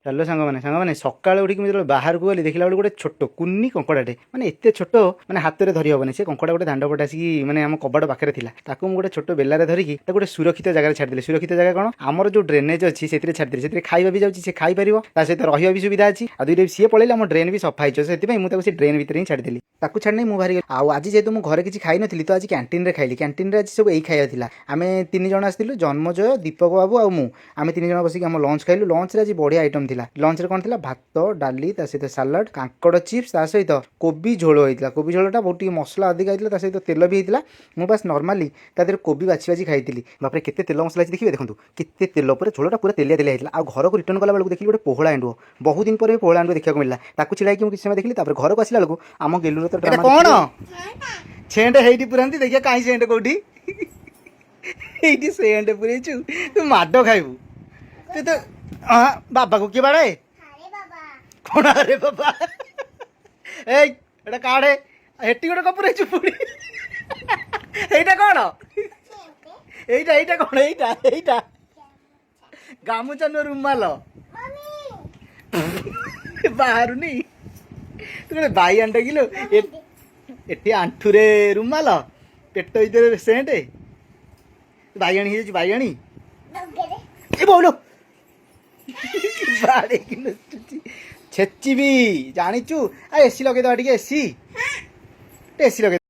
ଚାଲ ସାଙ୍ଗମାନେ ସକାଳେ ଉଠିକି ମୁଁ ଯେତେବେଳେ ବାହାରକୁ ଗଲି ଦେଖିଲା ବେଳକୁ ଗୋଟେ ଛୋଟ କୁନି କଙ୍କଡ଼ାଟେ ମାନେ ଏତେ ଛୋଟ ମାନେ ହାତରେ ଧରି ହବନି ସେ କଙ୍କଡ଼ା ଗୋଟେ ଦାଣ୍ଡ ପଟେ ଆସିକି ମାନେ ଆମ କବାଟ ପାଖରେ ଥିଲା ତାକୁ ମୁଁ ଗୋଟେ ଛୋଟ ବେଲାରେ ଧରିକି ତାକୁ ଗୋଟେ ସୁରକ୍ଷିତ ଜାଗାରେ ଛାଡ଼ିଦେଲି ସୁରକ୍ଷିତ ଜାଗା କ'ଣ ଆମର ଯେଉଁ ଡ୍ରେନେଜ ଅଛି ସେଥିରେ ଛାଡ଼ିଦେଲି ସେଥିରେ ଖାଇବା ବି ଯାଉଛି ସେ ଖାଇପାରିବ ତା ସହିତ ରହିବା ବି ସୁବିଧା ଅଛି ଆଉ ଦୁଇରେ ସିଏ ପଳେଇଲେ ଆମ ଡ୍ରେନ୍ ବି ସଫା ହେଇଯିବ ସେଥିପାଇଁ ମୁଁ ତାକୁ ସେ ଡ୍ରେନ୍ ଭିତରେ ହିଁ ଛାଡ଼ିଦେଲି ତାକୁ ଛାଡ଼ିନେଇ ମୁଁ ବାହାରି ଆଉ ଆଜି ଯେହେତୁ ମୁଁ ଘରେ କିଛି ଖାଇନଥିଲି ତ ଆଜି କ୍ୟାଣ୍ଟିନ୍ରେ ଖାଇଲି କ୍ୟାଣ୍ଟିନ୍ରେ ଆଜି ସବୁ ଏଇ ଖାଇବା ଥିଲା ଆମେ 3 ଜଣ ଆସିଥିଲୁ ଜନ୍ମଜୟ ଦୀପକ ବାବୁ ଆଉ ମୁଁ ଆମେ 3 ଜଣ ବସିକି ଆମ ଲଞ୍ଚ ଖାଇଲୁ ଲଞ୍ଚରେ ଆଜି ବଢ଼ିଆ ଆଇଟମ୍ ଥିଲା ଲଞ୍ଚରେ କ'ଣ ଥିଲା ଭାତ ଡାଲି ତା ସହିତ ସାଲାଡ଼ କାଙ୍କଡ଼ ଚିପ୍ସ ତା ସହିତ କୋବି ଝୋଳ ହେଇଥିଲା କୋବି ଝୋଳଟା ବହୁତ ଟିକେ ମସଲା ଅଧିକ ହେଇଥିଲା ତା ସହିତ ତେଲ ବି ହେଇଥିଲା ମୁଁ ବାସ୍ ନର୍ମାଲି ତା ଦେହରେ କୋବି ବାଛି ବାଛି ଖାଇଥିଲି ବାପରେ କେତେ ତେଲ ମସଲା ହେଇଛି ଦେଖିବେ ଦେଖନ୍ତୁ କେତେ ତେଲ ପରେ ଝୋଳଟା ପୁରା ତେଲିଆ ତେଲିଆ ହେଇଥିଲା ଆଉ ଘରକୁ ରିଟର୍ନ କଲା ବେଳକୁ ଦେଖିଲି ଗୋଟେ ପୋହଳା ଏଣ୍ଡୁଅ ବହୁତ ଦିନ ପରେ ପୋହଳା ଏଣ୍ଡୁଅ ଦେଖିବାକୁ ମିଳିଲା ତାକୁ ଛିଡ଼ା ହେଇକି ମୁଁ କିଛି ସମୟ ଦେଖିଲି ତାପରେ ଘରକୁ ଆସିଲା ବେଳକୁ ଆମ ଗେଲୁର ତ ଡ୍ରାମା କ'ଣ ଛେଣ୍ଡ ହେଇଠି ପୁରାନ୍ତି ଦେଖିବା କାହିଁ ସେଣ୍ଡ କୋଉଠି ଏଇଠି ସେଣ୍ଡ ପୁରେଇଛୁ ତୁ ମାଡ଼ ଖାଇବୁ ତୁ ତ ହଁ ବାବାକୁ କିଏ ବାଡ଼େ କ'ଣ ଆରେ ବାବା ଏଇ ଏଇଟା କାଢ଼େ ହେଟି ଗୋଟେ କପୁରେଇଛୁ ପୁଣି ଏଇଟା କ'ଣ ଏଇଟା କ'ଣ ଏଇଟା ଗାମୁଛା ନୁହଁ ରୁମାଲ ବାହାରୁନି ତୁ ଗୋଟେ ବାଇ ଆଣ୍ଟା କିଲୋ ଏଠି ଆଣ୍ଠୁରେ ରୁମାଲ ପେଟ ଭିତରେ ସେଣ୍ଟ ବାଇଗଣୀ ହେଇଯାଉଛି ବାଇଗଣୀ ଏ ବୋଉଲୋ ବାଡ଼େଇକି ନୁଚୁଛି ଛେଚିବି ଜାଣିଛୁ ଆଉ ଏସି ଲଗେଇଦେବା ଟିକେ ଏସି ଲଗେଇ